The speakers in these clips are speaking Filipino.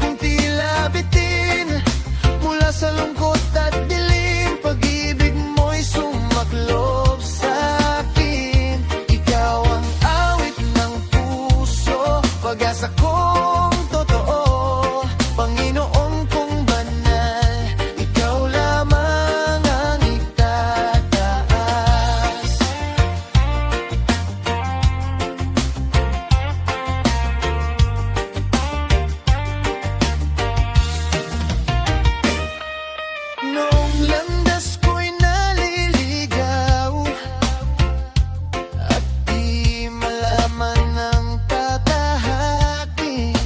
kong tila bitin, mula sa lungkot at dilim, pag-ibig mo'y sumaklob sa'kin. Ikaw ang awit ng puso, pag-asa kong totoo, Panginoon kong banal, ikaw lamang ang itataas. Noong landas ko'y naliligaw at di malaman ng tatahakin,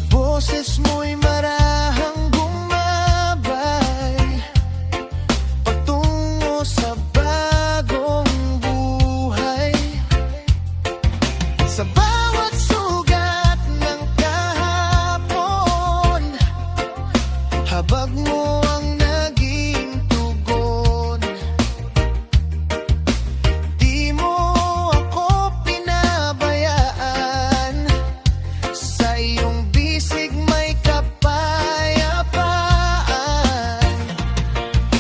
boses mo'y marahang gumabay patungo sa bagong buhay. Sa bawat sugat ng kahapon, habag mo ang naging tugon. Di mo ako pinabayaan, sa iyong bisig may kapayapaan.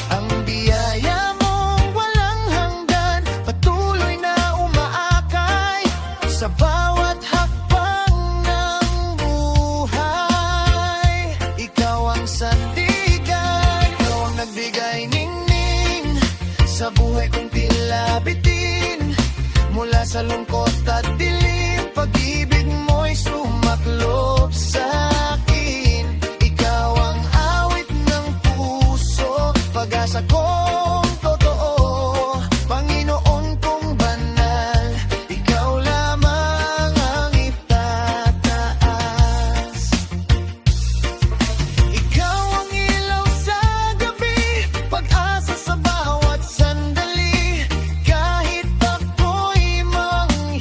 Ang biyaya mong walang hanggan, patuloy na umaakay sa bawat hakbang ng buhay. Ikaw ang sandigan, ikaw ang nagbigay ningning sa buhay kong tila bitin, mula sa lungkot at dilim, pag-ibig mo'y sumaklob sa'kin. Ikaw ang awit ng puso, pag-asa kong totoo, Panginoon kong banal, ikaw lamang ang itataas. Ikaw ang ilaw sa gabi, pag-asa sa bawat sandali, kahit ako'y mangmang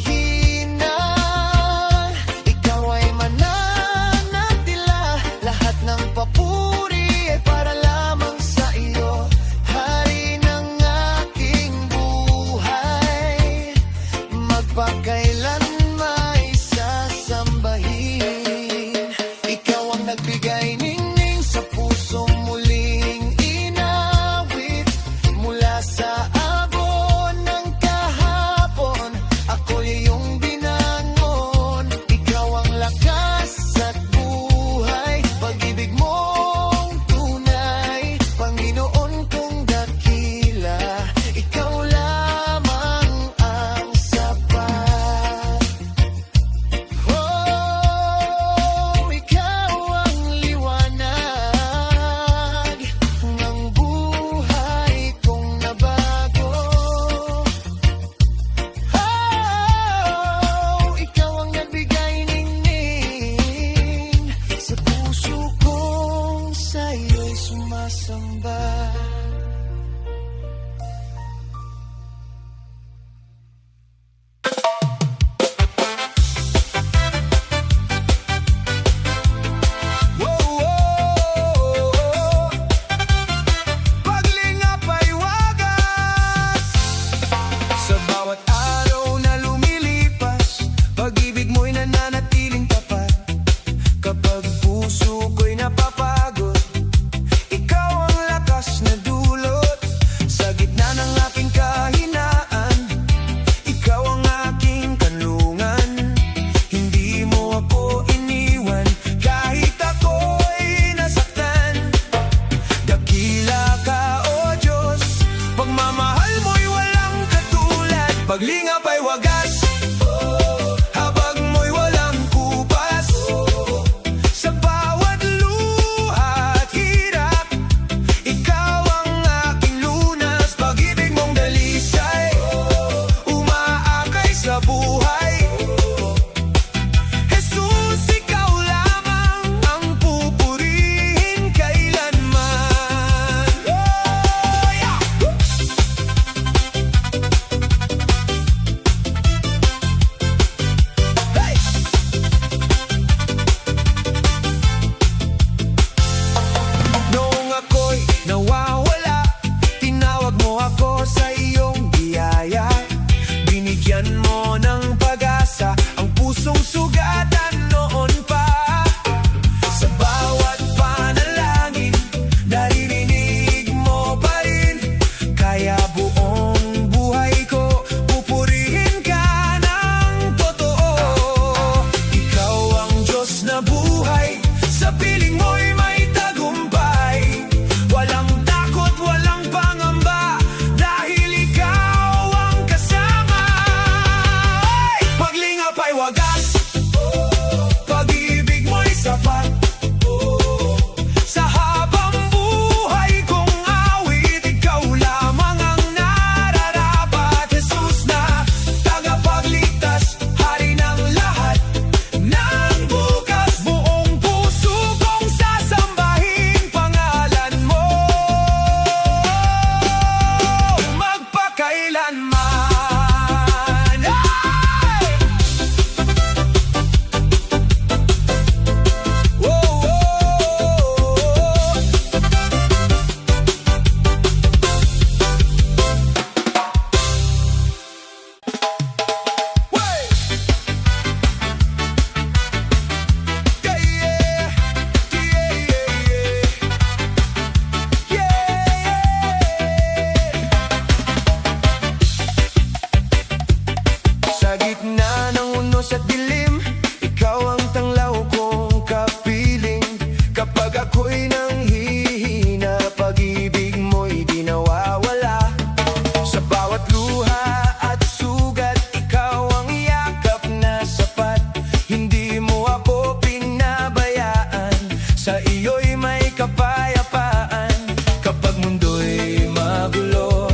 Sa piling mo'y may tagumpay, walang takot, walang pangamba, dahil ikaw ang kasama. Ay! Paglingap ay wagas, pag-ibig mo'y sapat. Sa habang buhay kong awit, ikaw lamang ang nararapat. Jesus na tagapagligtas, hari ng lahat ng bukas. Buong puso kong sasambahin pangalan mo, magpakailanman. Ay! Whoa, whoa. Way! Yeah, yeah. Yeah, yeah. Sa gitna ng unos at dilim, ikaw ang tanglaw kong kapiling. Kapag ako'y nanghihina, pag-ibig mo'y di nawawala. Sa bawat luha at sugat, ikaw ang yakap na sapat. Hindi mo ako pinabayaan, sa iyo'y may kapayapaan. Kapag mundo'y magulo,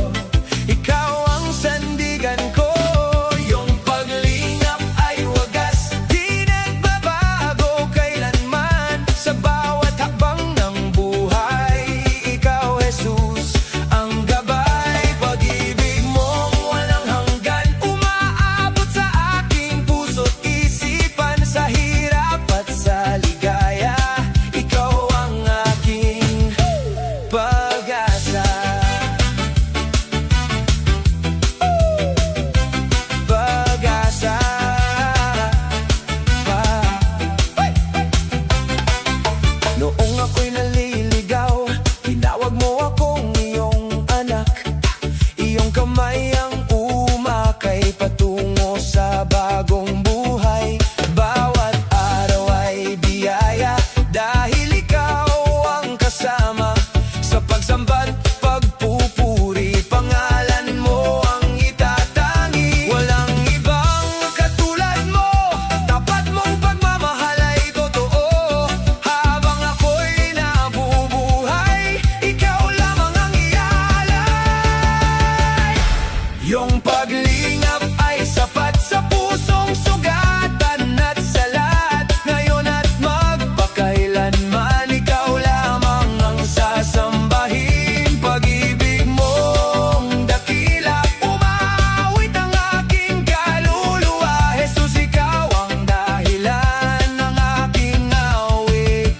ikaw ang sandigan ko. Yung paglingap ay wagas, di nagbabago kailanman. Sa bawat hakbang ng buhay, ikaw, Jesus, ang gabay. Pag-ibig mong walang hanggan, umaabot sa aking puso't isipan. Sa hirap at sa ligaya, ikaw ang aking pag-asa. Pag-asa. Hey! Noong ako'y naliligaw, tinawag mo akong iyong anak. Iyong kamay ang umakay patungo sa bagong buhay. Bawat araw ay biyaya, dahil ikaw ang kasama. Sa pagsamba't pagpupuri, pangalan mo ang itatangi. Walang ibang katulad mo, tapat mong pagmamahal ay totoo. Habang ako'y nabubuhay, ikaw lamang ang ialay. Yung paglingap ay sapat, sa pusong sugatan at salat. Ngayon at magpakailanman, ikaw lamang ang sasambahin. Pag-ibig mong dakila, umawit ang aking kaluluwa. Jesus, ikaw ang dahilan ng aking awit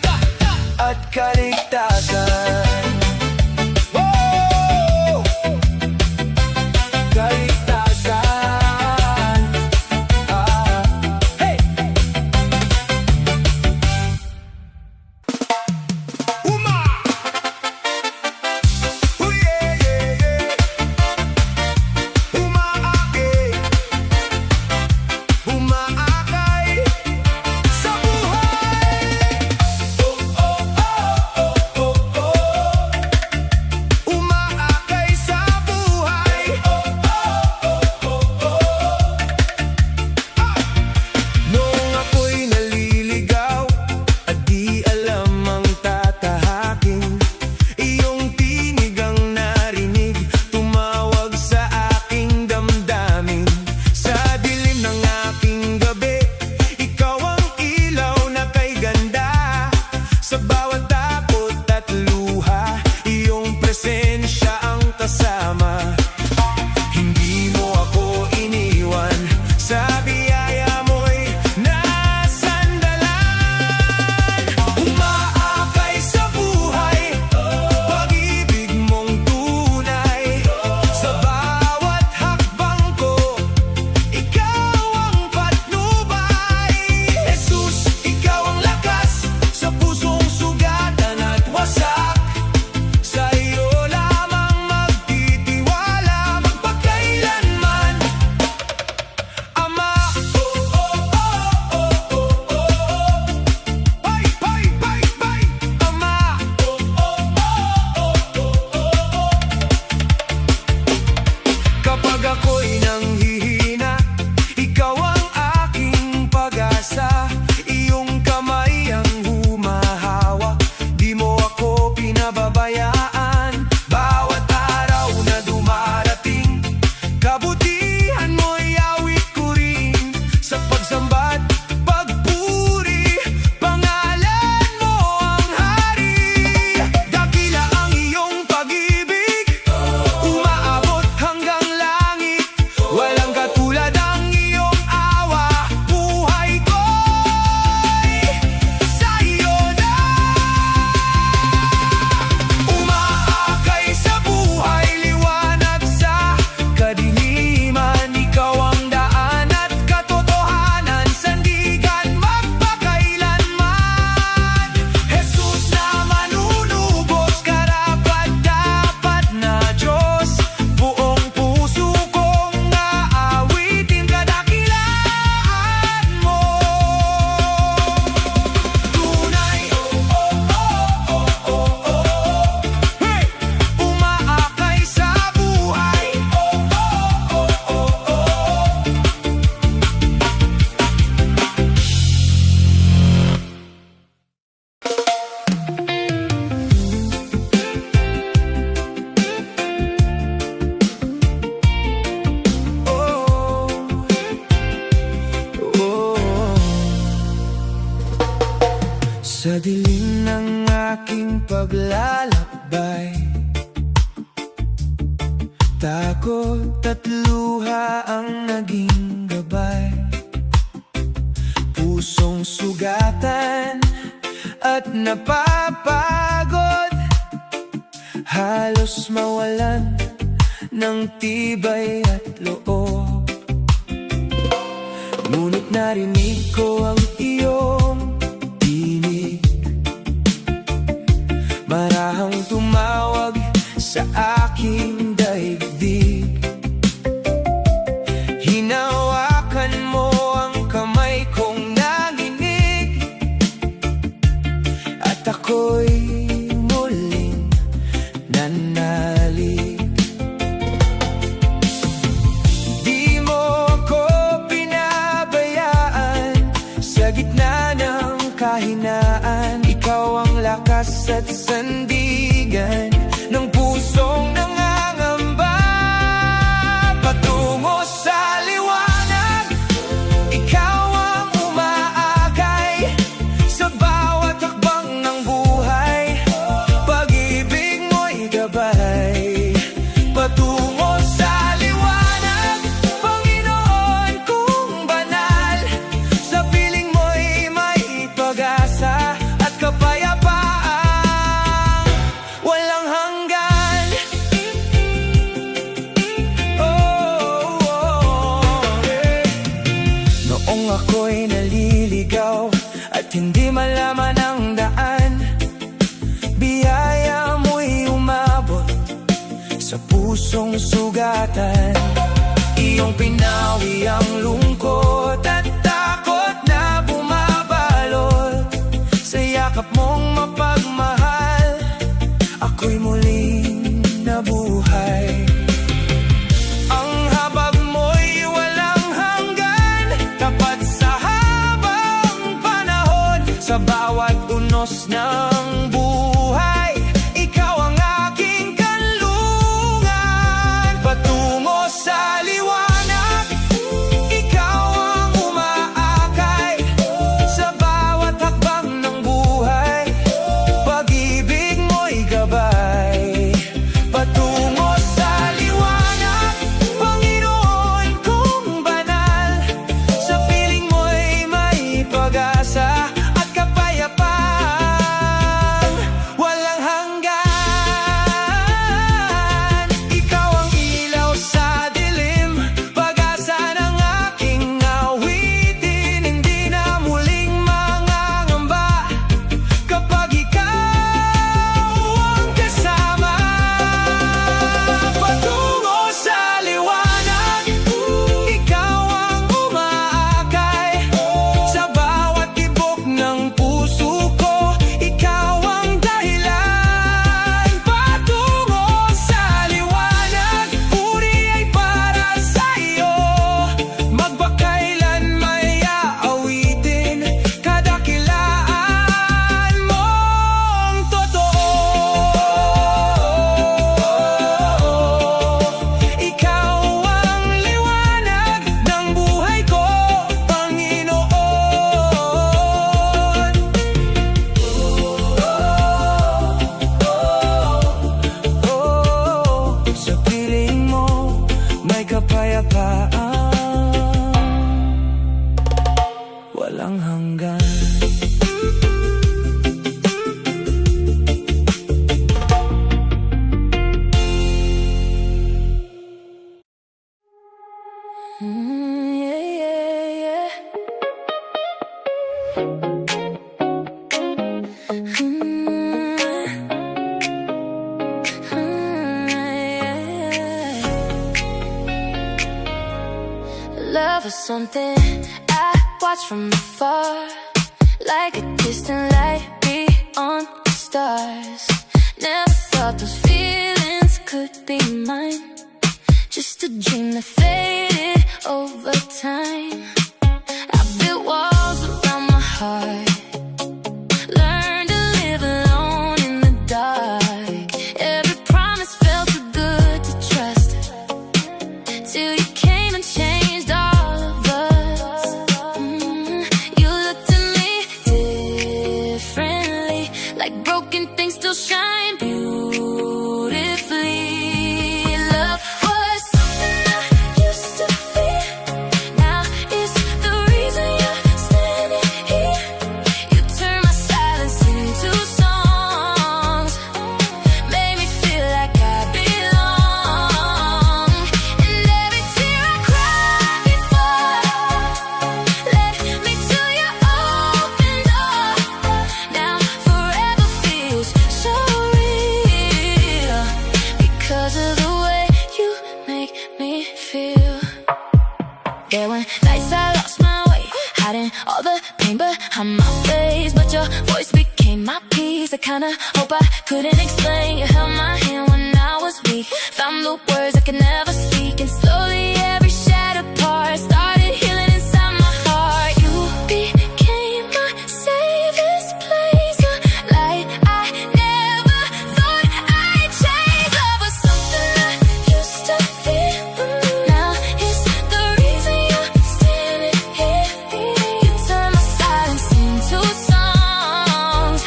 at kaligtasan. Whoa! Kaligtasan. Hey! Uma! Oh, yeah, yeah, yeah. Umaakay, umaakay sa buhay. Oh, oh, oh, oh, oh, oh. Umaakay sa buhay. Oh, oh, oh, oh, oh. Noong ako'y naliligaw at di alam ang tatahakin, iyong tinig ang narinig, tumawag sa aking damdamin. Sa dilim ng aking gabi, ikaw ang ilaw na kay ganda. Sa bawat takot at luha, iyong presensya ang kasama. Hindi mo ako iniwan, sa biyaya mo'y nasandalan. Umaakay sa buhay, pag-ibig mong tunay. Sa bawat hakbang ko, ikaw ang patnubay. Jesus, ikaw ang lakas, sa pusong sugat Sa dilim ng aking paglalakbay, takot at luha ang naging gabay. Pusong sugatan at napapagod, halos mawalan ng tibay at loob. Ngunit narinig ko ang iyong tinig, marahang tumawag sa aking daigdig. Hinawakan mo ang kamay kong nanginig, at ako'y muling nanalig. Di mo ko pinabayaan sa gitna ng kahinaan. Ikaw ang lakas at sandigan ng pusong nangangamba. Patungo sa liwanag, ikaw ang umaakay sa bawat hakbang ng buhay. Pag-ibig mo'y gabay. Patungo sa liwanag, Panginoon kong banal. Sa piling mo'y may pag-asa at kapayapaan walang hanggan. Noong ako'y naliligaw at hindi malaman ang daan, biyaya mo'y umabot sa pusong sugatan. Iyong pinawi ang lungkot at takot na bumabalot. Sa yakap mong mapagmahal, ako'y muling nabuhay. Ang habag mo'y walang hanggan, tapat sa habang panahon. Sa bawat unos ng buhay, ikaw ang aking kanlungan. Patungo sa liwanag, ikaw ang umaakay sa bawat hakbang ng buhay. Pag-ibig mo'y gabay. Patungo sa liwanag, Panginoon kong banal. Sa piling mo'y may pag-asa at kapayapaan walang hanggan. Ikaw ang ilaw sa dilim, pag-asa ng aking awitin. Hindi na muling mangangamba kapag ikaw ang kasama. Patungo sa liwanag, ikaw ang umaakay sa bawat tibok ng puso ko. Ikaw ang dahilan. Patungo sa liwanag, puri ay para sa iyo. Magbakailan may aawitin kadakilaan mong totoo. Ikaw ang liwanag ng buhay ko, Panginoon. Sa piling mo may kapayapaan walang hanggan. Love is something I watch from afar, like a distant light beyond the stars. Never thought those feelings could be mine, just a dream that faded over time. I built walls around my heart, learned to live alone in the dark. Every promise felt too good to trust, till you came and changed all of us. You looked at me different. like broken things still shine beautifully. Love was something I used to fear. Now it's the reason you're standing here. You turn my silence into songs, made me feel like I belong. And every tear I cried before led me to your open door. Now forever feels so real because of the way you make me feel. There were nights I lost my way, hiding all the pain behind my face, but your voice became my peace. I kinda hope I couldn't explain. You held my hand when I was weak, found the words I could never speak, and slowly every shattered part started healing inside my heart. You became my safest place, a light I never thought I'd chase. Love was something I used to fear. Now it's the reason you're standing here. You turn my silence into songs,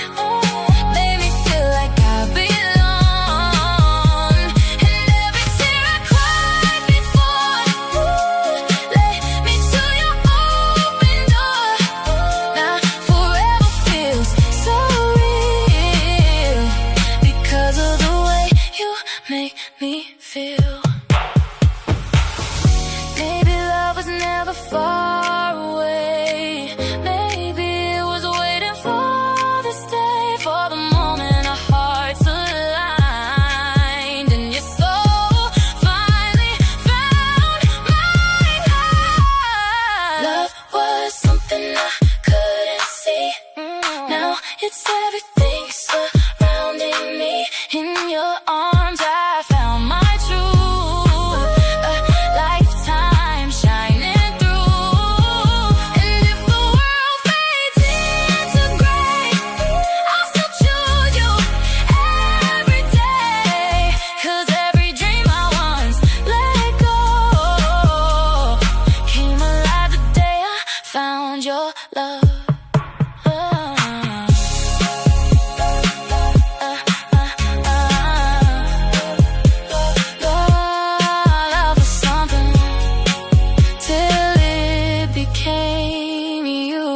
made me feel like I belong. And every tear I cried before led me to your open door. Now forever feels so real because of the way you make me feel. Maybe love was never far away. Maybe it was waiting for this day, for the moment our hearts aligned and your soul finally found mine. Love was something I couldn't see. Now it's everything surrounding me. In your arms I found my truth, a lifetime shining through. And if the world fades into gray, I'll still choose you every day. 'Cause every dream I once let go came alive the day I found your love. Love was something till it became you.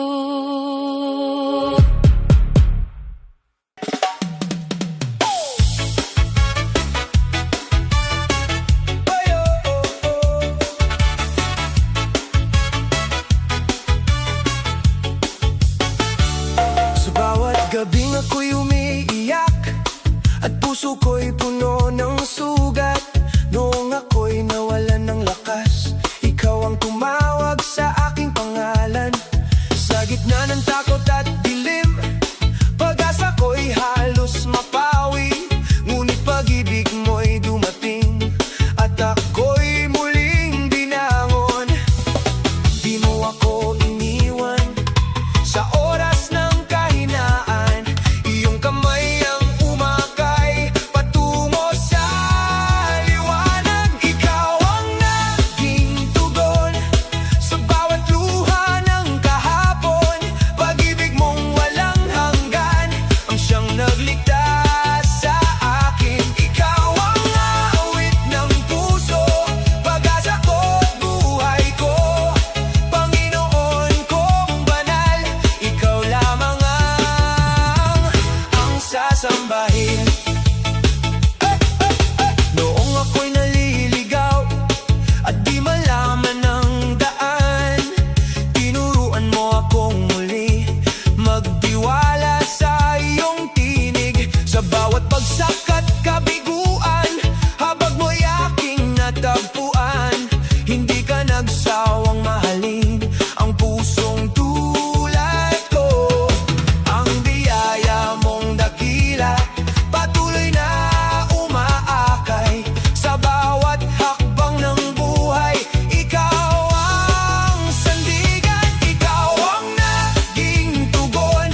Sa bawat gabing ako'y umiiyak at puso ko'y puno ng sugat. Noong ako'y nawalan ng lakas, ikaw ang tumawag sa aking pangalan. Sa gitna ng takot at dilim, pag-asa ko'y halos mapawi. Ngunit pag-ibig mo'y dumating at ako'y muling binangon. Di mo ako iniwan sa oras ng kahinaan. Iyong kamay ang umakay patungo sa liwanag. Ikaw ang naging tugon sa bawat luha ng kahapon. Pag-ibig mong walang hanggan ang siyang nagligtas sa akin. Ikaw ang awit ng puso, pag-asa ko't buhay ko. Panginoon kong banal, ikaw lamang ang sasambahin. Noong ako'y naliligaw at di malaman ang daan, tinuruan mo akong muli magtiwala sa iyong tinig. Sa bawat bagsak at kabiguan, habag mo'y aking natagpuan. Hindi ka nagsawang mahalin ang pusong tulad ko. Ang biyaya mong dakila, patuloy na umaakay sa bawat hakbang ng buhay. Ikaw ang sandigan, ikaw ang naging tugon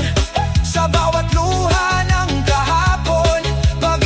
sa bawat luha ng kahapon. Pag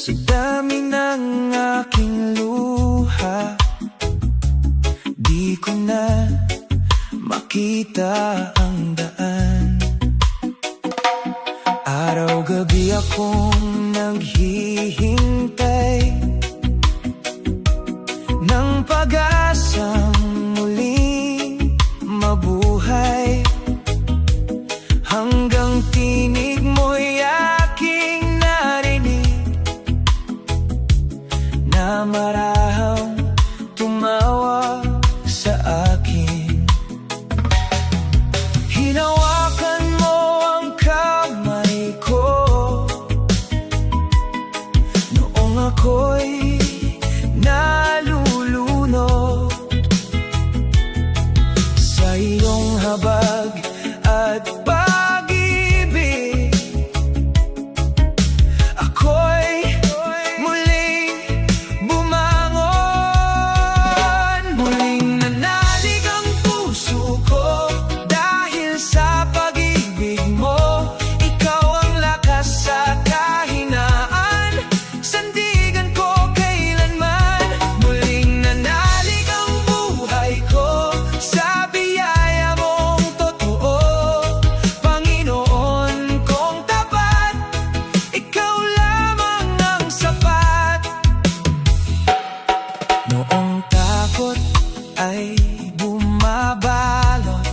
Sa dami ng aking luha, di ko na makita ang daan. Araw-gabi akong naghihintay ng pag-asang muling mabuhay, hanggang tinig mo'y aking narinig na marahang tumawag sa akin. Hinawakan mo ang kamay ko noong ako'y nalulunod sa iyong habag at pag-ibig. Ako'y muling bumangon, muling nanalig ang puso ko dahil sa pag-ibig mo. Ikaw ang lakas sa kahinaan, sandigan ko kailanman. Muling nanalig ang buhay ko sa biyaya mong totoo. Panginoon kong tapat, ikaw lamang ang sapat. Noong takot ay bumabalot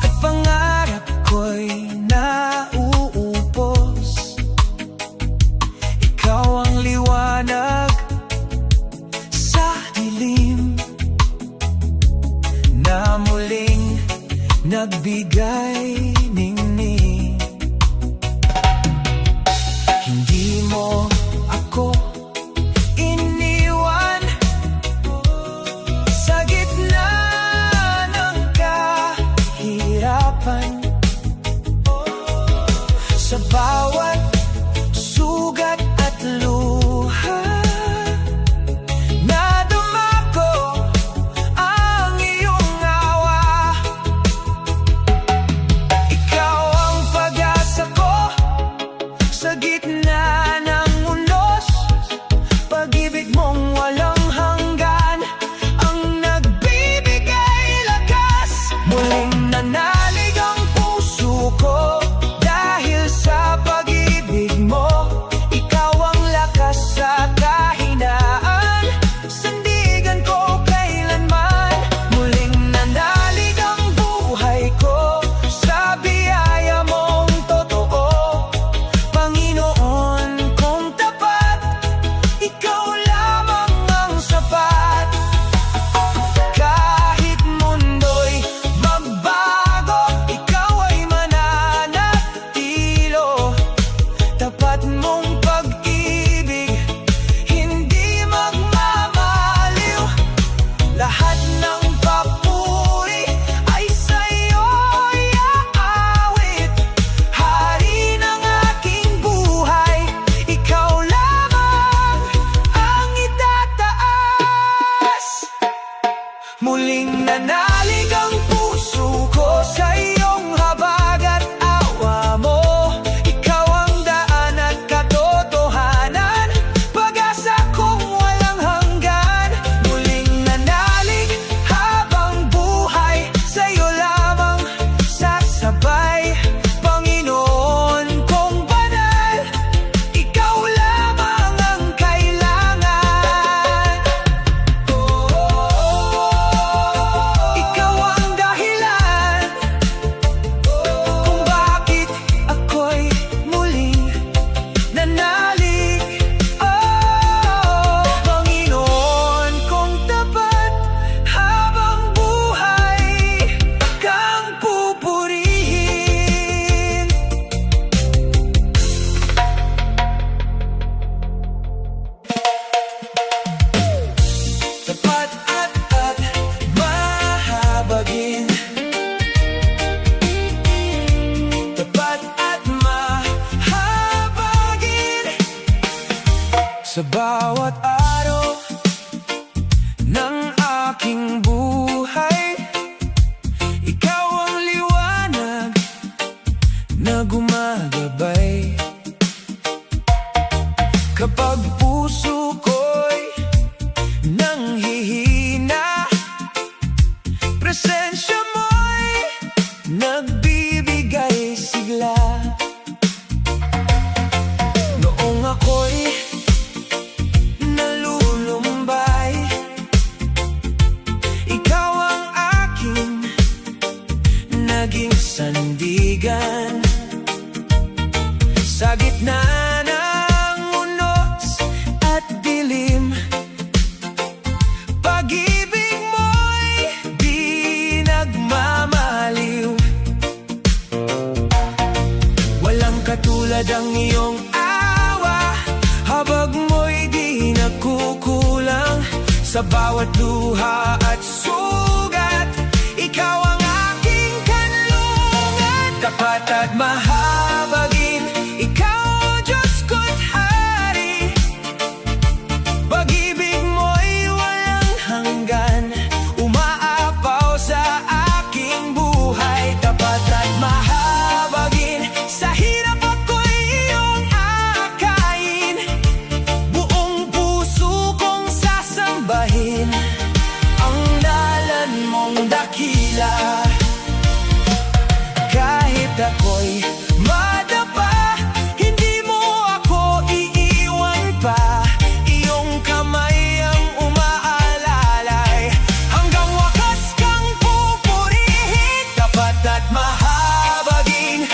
at pangarap ko'y nauupos, ikaw ang liwanag sa dilim na muling nagbigay ningning. Hindi mo ako iniwan sa gitna ng kahirapan. Sa bawat sugat at luha na dumako ang iyong awa. Ikaw ang pag-asa ko sa gitna ng unos. Pag-ibig mong walang hanggan ang nagbibigay lakas. Muling nanalig ang puso ko dahil sa pag-ibig mo. Ikaw ang lakas sa kahinaan, sandigan ko kailanman. Muling nanalig ang buhay ko sa biyaya mong totoo. Panginoon kong tapat, ikaw lamang ang sapat. Kahit mundo'y magbago, ikaw ay mananatilo. Tapat mong pag-ibig, hindi magmamaliw. Lahat ng papuri ay sa'yo iaawit. Hari ng aking buhay, ikaw lamang ang itataas. Muling nanalig ang puso ko sa iyong habag at awa mo. Ikaw ang daan at katotohanan, pag-asa kong walang hanggan. Muling nanalig habang buhay, sa'yo lamang sasabay. Panginoon kong banal, ikaw lamang ang kailangan. Ikaw ang dahilan kung bakit ako'y muling nanalig. Panginoon kong tapat, habang buhay kang pupurihin. Tapat at mahabagin, tapat at mahabagin. Sa bawat araw ng aking buhay, ikaw ang liwanag na gumagabay. Sa gitna ng unos at dilim, pag-ibig mo'y di nagmamaliw. Walang katulad ang iyong awa, habag mo'y di nagkukulang. Sa bawat luha at sugat, ikaw ang aking kanlungan. Tapat at mahabagin, ikaw Diyos ko't hari. Pag-ibig mo'y walang hanggan, umaapaw sa aking buhay. Tapat at mahabagin, sa hirap ako'y iyong akayin. Buong puso kong sasambahin ang ngalan mong dakila. Kahit ako'y madapa, hindi mo ako iiwan pa. Iyong kamay ang umaalalay, hanggang wakas kang pupurihin. Tapat at mahabagin,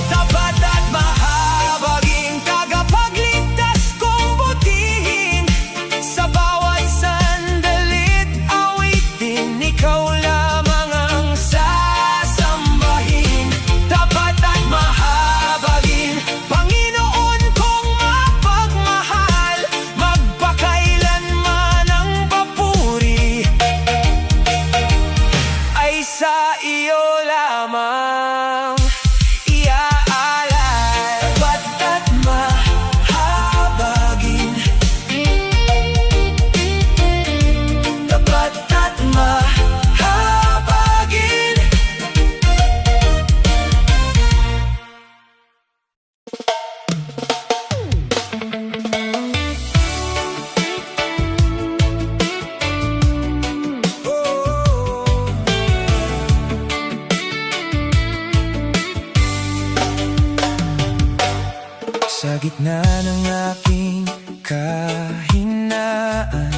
tapat at mahabagin, tagapagligtas kong butihin. Sa bawat sandali't awitin, ikaw lamang ang sasambahin. Tapat at mahabagin, Panginoon kong mapagmahal, magpakailanman ang papuri ay sa iyo lamang iaalay. Tapat at mahabagin, tapat at mahabagin. Sa gitna ng aking kahinaan,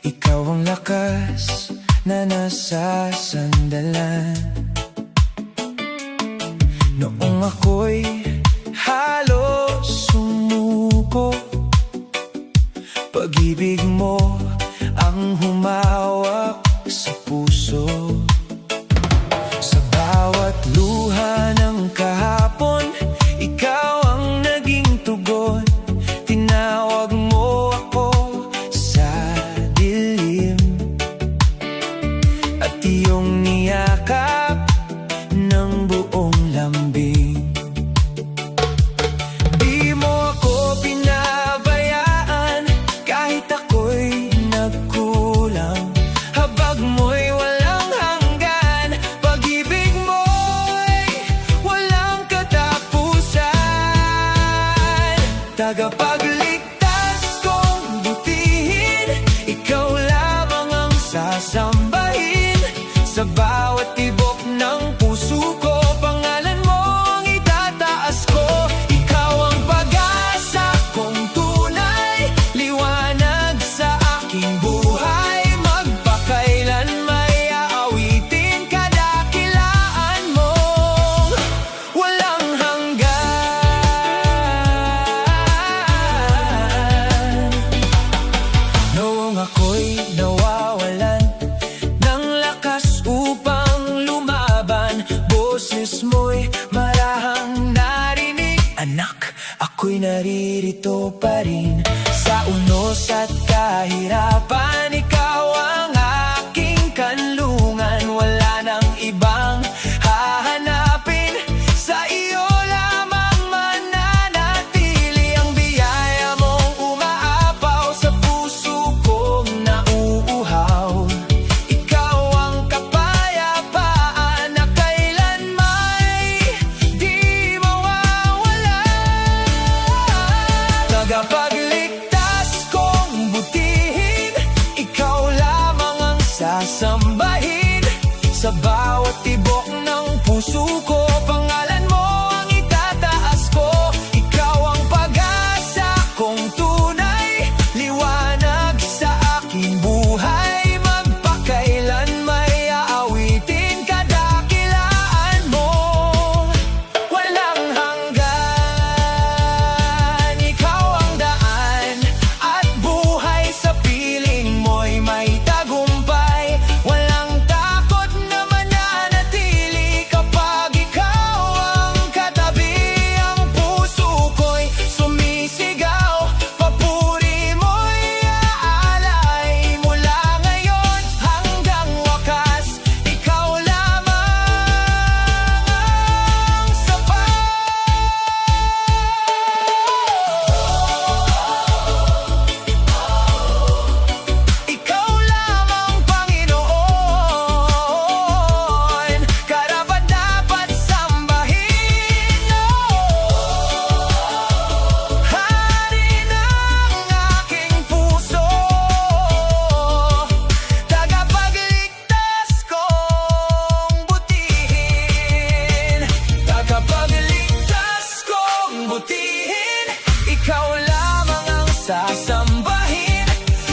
ikaw ang lakas na nasasandalan. Noong ako'y halos sumuko, pag-ibig mo ang humawak sa puso. Sa bawat luha ng kahapon, ikaw ang naging tugon. Tinawag mo ako sa dilim, at iyong niyakap ng buong lambing. Di mo ako pinabayaan, kahit ako'y nagkulang. Habag mo'y walang hanggan, pag-ibig mo'y walang katapusan. Tagapagligtas kong butihin, ikaw lamang ang sasambahin. Sa bawat tibok ng puso ko, pangalan mo ang itataas ko. Ikaw ang pag-asa kong tunay, liwanag sa aking buhay. Magpakailan may aawitin, kadakilaan mong walang hanggan. Noong ako'y nawawalan ng lakas upang lumaban, boses mo'y marahang narinig. Anak, ako'y naririto pa rin. Sa unos at kahirapan, ikaw ang aking kanlungan. Wala nang ibang hahanapin, sa iyo lamang mananatili. Ang biyaya mong umaapaw sa puso kong nauuhaw. Ikaw ang kapayapaan na kailanmay di mawawala. Tagapagligtas kong butihin, ikaw lamang ang sasambahin. Sa bawat tibok ng puso ko, pangalan mo ang itataas ko. Ikaw ang pag-asa kong tunay, sasambahin.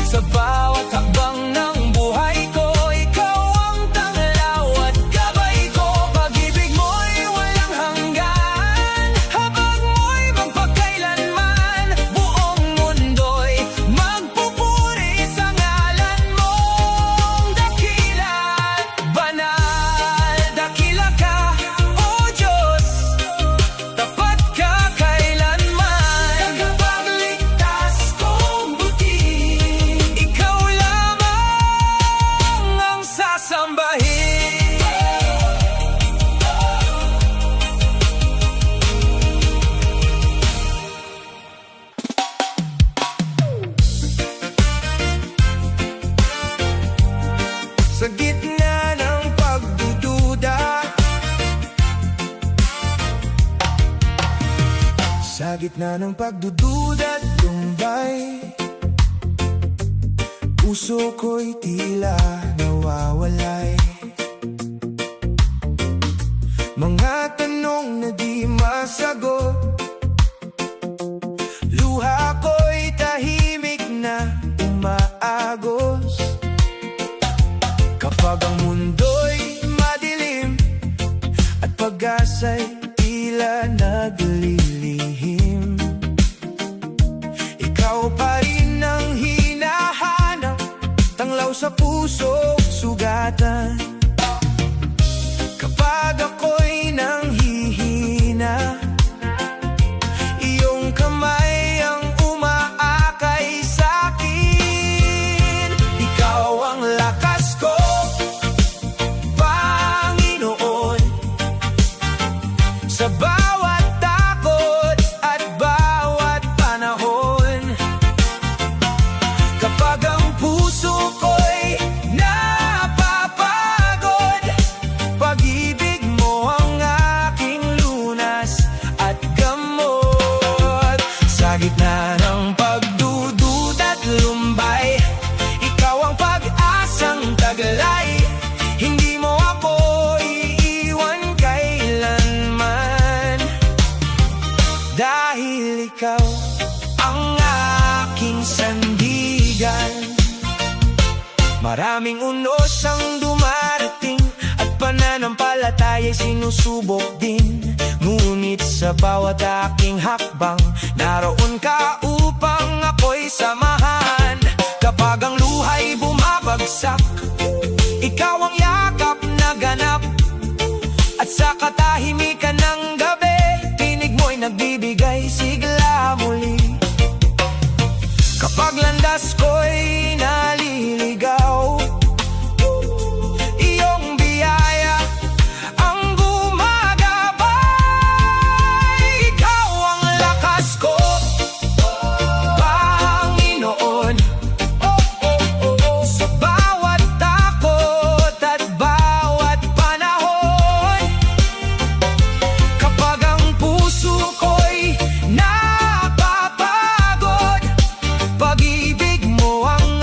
Sa bawat hakbang ng buhay ko, ikaw ang tanglaw at gabay ko. Pag-ibig mo'y walang hanggan, habag mo'y magpakailanman. Buong mundo'y magpupuri sa ngalan mong dakila at banal. Dakila ka, O Diyos, tapat ka kailanman. Tagapagligtas kong buti, ikaw lamang ang sasambahin. Sa gitna ng pagdududa, sa gitna ng pagdududa at lumbay, puso ko'y tila nawawalay. Mga tanong na di masagot, luha ko'y tahimik na umaagos. Kapag ang mundo'y madilim at pag-asa'y tila naglilihim, ikaw pa rin ang hinahanap, tanglaw sa puso, sugatan. Kapag ako'y nanghihina, iyong kamay ang umaakay sa'kin. Ikaw ang lakas ko, Panginoon, sa bawat takot at bawat panahon. Kapag ang puso ko'y napapagod, pag-ibig mo ang aking lunas at gamot. Sa gitna ng pagdududa at lumbay, ikaw ang pag-asang taglay. Hindi mo ako iiwan kailanman, dahil ikaw ang aking sandigan. Maraming unos ang dumarating at pananampalataya'y sinusubok din. Ngunit sa bawat aking hakbang, naroon ka upang ako'y samahan. Kapag ang luha'y bumabagsak, ikaw ang yakap na ganap. At sa katahimikan ng gabi, tinig mo'y nagbibigay sigla muli. Kapag landas ko'y naliligaw, iyong biyaya ang gumagabay. Ikaw ang lakas ko, Panginoon, sa bawat takot at bawat panahon. Kapag ang puso ko'y napapagod, pag-ibig mo ang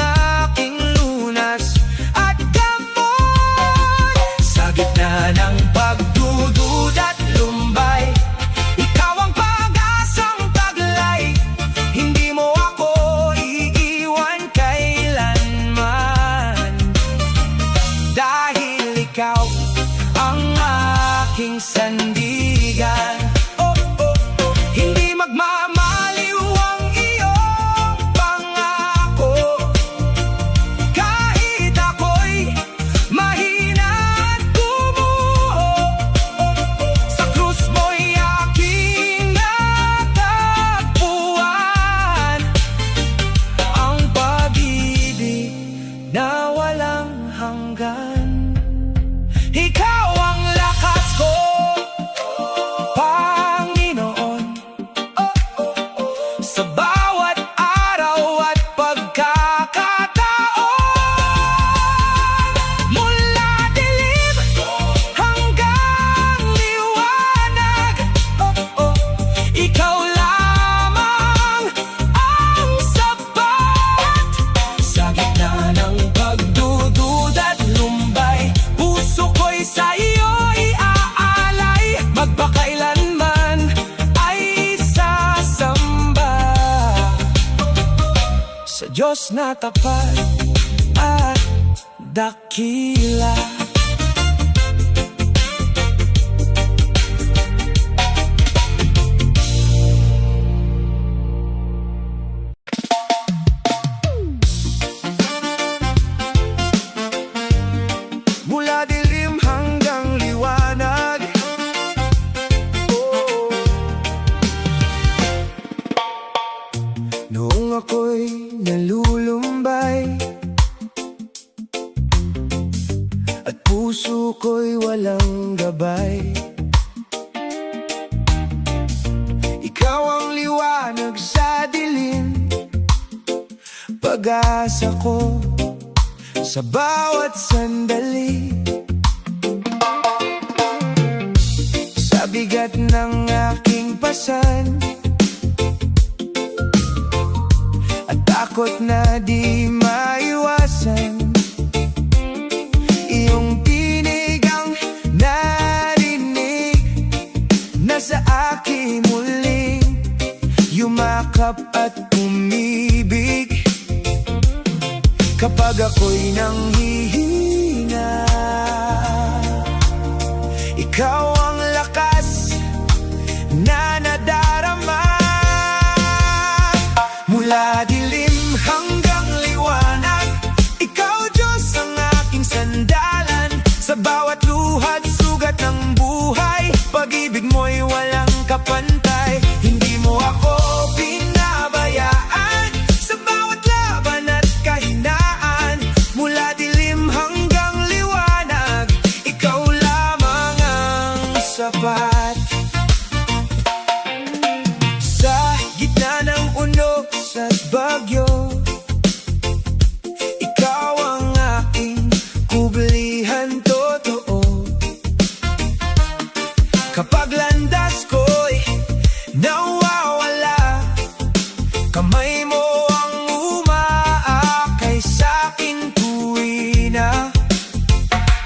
sa Diyos na tapat at dakila. Mula dilim hanggang liwanag, noong ako'y nalulumbay at puso ko'y walang gabay, ikaw ang liwanag sa dilim, pag-asa ko sa bawat sandali. Sa bigat ng aking pasan at takot na di maiwasan, iyong tinig ang narinig na sa aking muling yumakap at umibig. Kapag ako'y nanghihina, ikaw ang lakas na nadarama. Mula dilim hanggang liwanag, ikaw Diyos ang aking sandalan. Sa bawat luhat, sugat ng buhay, pag-ibig mo'y walang kapantay. Hindi mo ako pinabayaan sa bawat laban at kahinaan. Mula dilim hanggang liwanag, ikaw lamang ang sapat. Sa gitna ng unog at bagyo, ikaw ang aking kublihan totoo. Kapag landas ko'y nawawala, kamay mo ang umaakay sa'kin tuwi na.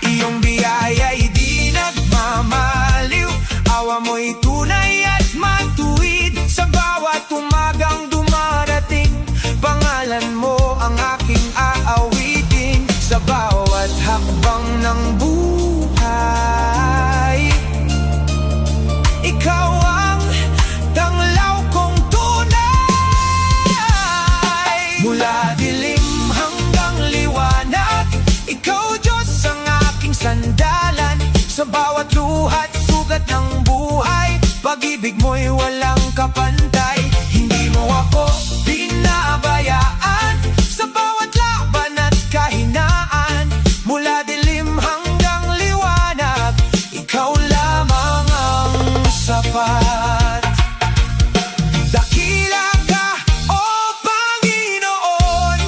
Iyong biyaya'y di nagmamaliw, awa mo'y tunay at matuwid. Sa bawat umagang dumarating, pangalan mo ang aking aawitin. Sa bawat hakbang ng buhay, ikaw ang tanglaw kong tunay. Mula dilim hanggang liwanag, ikaw Diyos ang aking sandalan. Sa bawat luhat, sugat ng buhay, pag-ibig mo'y walang kapantay. Hindi mo ako pinabayaan sa bawat laban at kahinaan. Mula dilim hanggang liwanag, ikaw lamang ang sapat. Dakila ka, O Panginoon,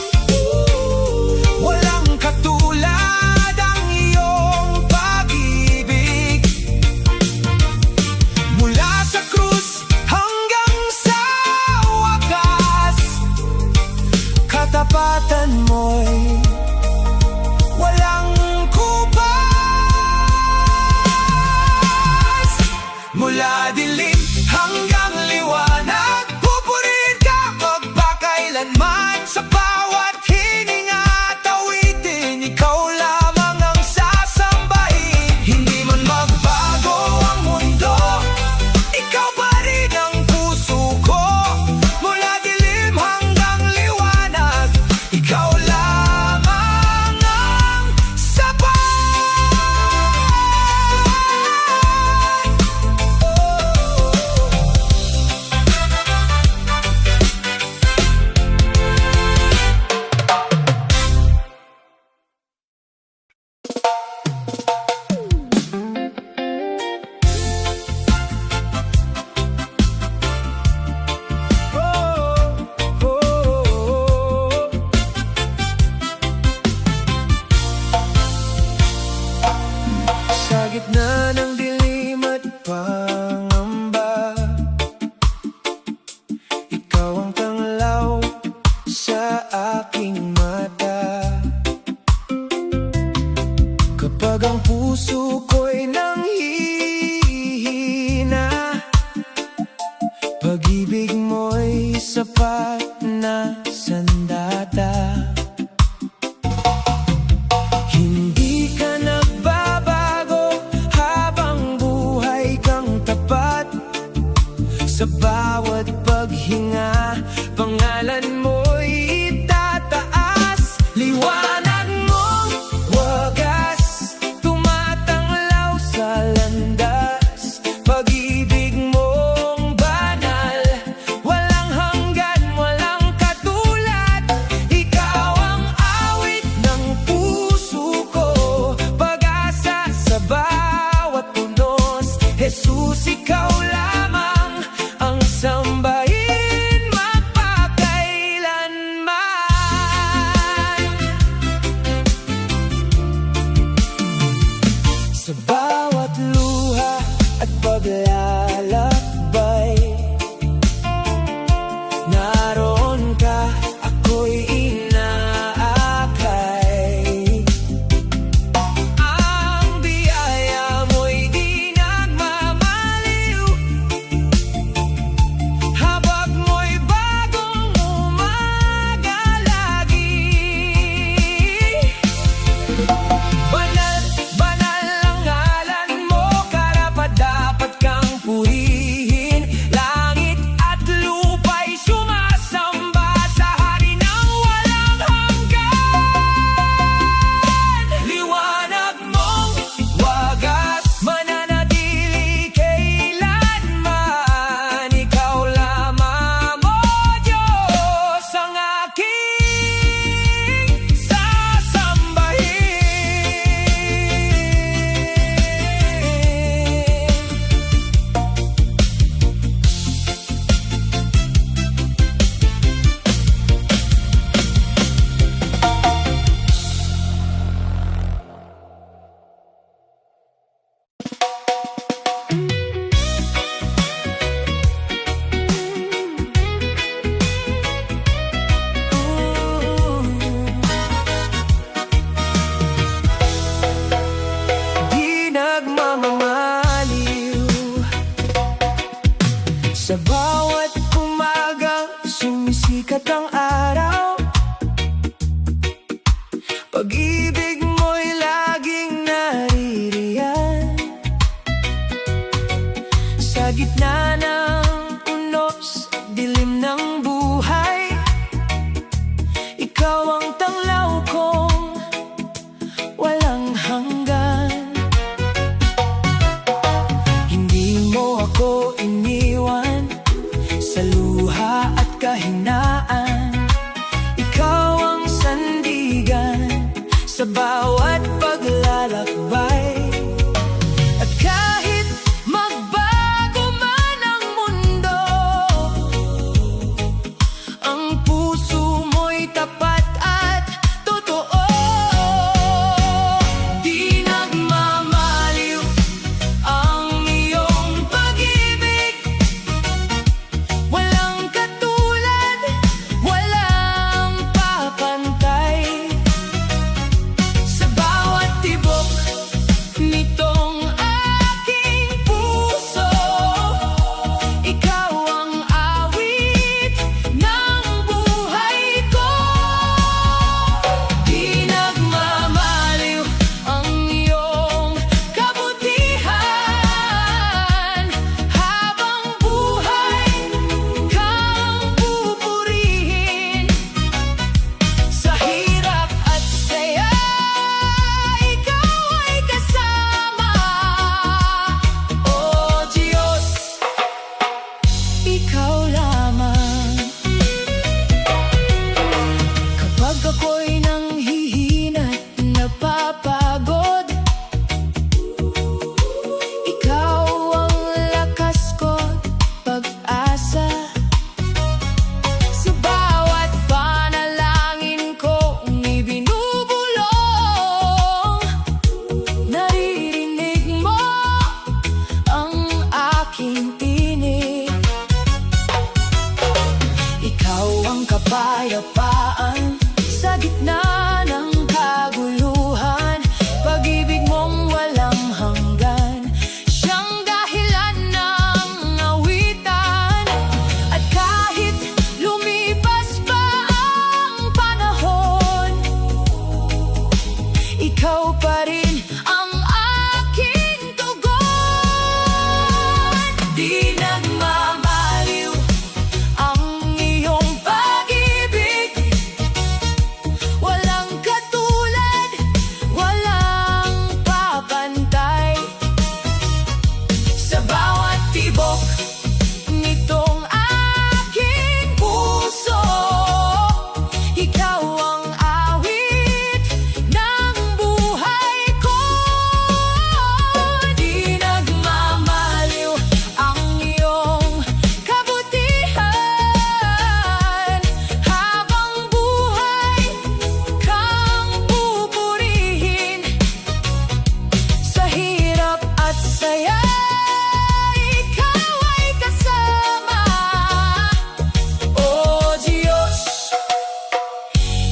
walang katulad ang iyong pag-ibig. Mula sa krus hanggang sa wakas, katapatan mo'y walang kubas. Mula dilim hanggang liwanag, pupurihin ka magpakailanman. Sa bawat hininga at awitin, ikaw lamang ang sasambahin. Hindi man magbago ang mundo, ikaw pa rin ang puso ko. Mula dilim hanggang liwanag, ikaw lamang ang sapat. Sa gitna ng dilim at pangamba, ikaw ang tanglaw sa aking mata. Kapag ang puso ko'y nanghihina, pag-ibig mo'y sapat na sandalan. sandata. Hindi ka nagbabago habang buhay kang tapat. Sa bawat paghinga, pangalan mo'y itataas. Liwanag mong wagas, tumatanglaw sa landas. Pag-ibig mong banal, walang hanggan, walang katulad. Ikaw ang awit ng puso ko, pag-asa sa bawat punos. Jesus, ikaw lamang ang sambahin magpakailanman. Sa bawat luha at paglalakbay, naroon ka, ako'y inaakay. Ang biyaya mo'y di nagmamaliw, habag mo'y bagong umaga lagi. Banal, banal ang ngalan mo, karapat-dapat kang purihin. Langit at lupa'y sumasamba sa hari ng walang hanggan. Liwanag mong wagas, mananatili kailanman. Ikaw lamang, o Diyos, ang aking sasambahin. Di nagmamaliw, sa bawat umaga sumisikat ang araw. Pag-ibig mo'y laging naririyan sa gitna ng unos at dilim ng buhay. Ikaw ang tanglaw kong walang hanggan. Hindi mo ako iniwan sa luha at kahinaan. Ikaw ang sandigan sa bawat paglalakbay. At kahit magbago man ang mundo, ang puso mo'y tapat at totoo.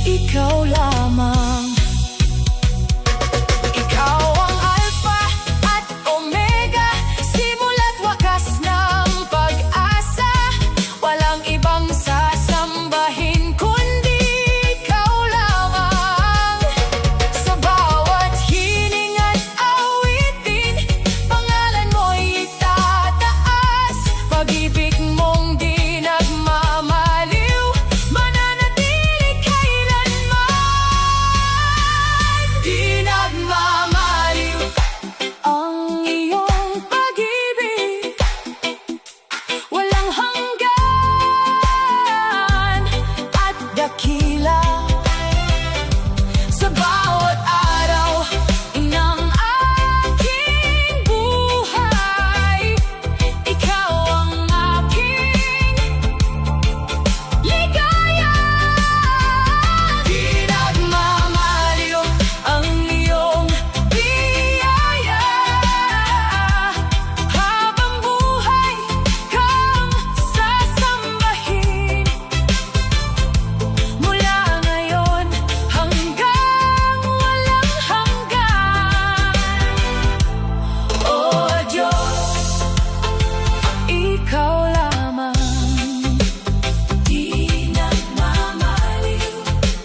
ikaw lamang. Ikaw ang Alpha at Omega, simula't wakas ng pag-asa. Walang ibang sasambahin kundi ikaw lamang. Sa bawat hiling at awitin, pangalan mo'y itataas. Pag-ibig mong di nagmamaliw, mananatili kailanman. Di nagmamaliw ang iyong pag-ibig, walang hanggan at dakila. Sa bawat araw ng aking buhay, ikaw ang aking ligaya. Di nagmamaliw ang iyong biyaya, habang buhay kang sasambahin, mula ngayon hanggang walang hanggan. O Diyos, ikaw lamang. Di nagmamaliw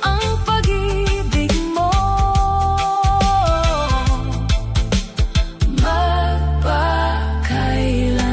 ang pag-ibig mo, magpakailanman.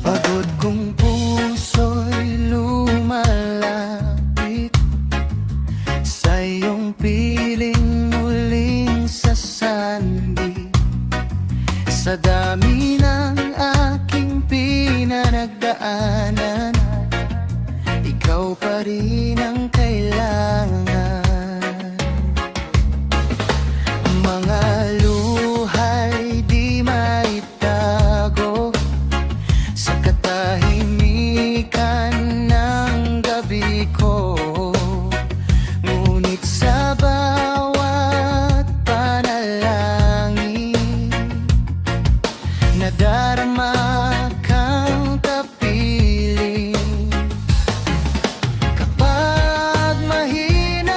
Pagod kong puso'y lumalapit sa iyong piling muling sasandi. Sa dami ng aking pinanagdaanan, ikaw pa rin ang kailangan. Mga luhay di maitago sa katahimikan ng gabi ko, ngunit sa bawat panalangin, nadarama kang kapiling. Kapag mahina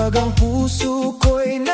Kapag ang puso ko'y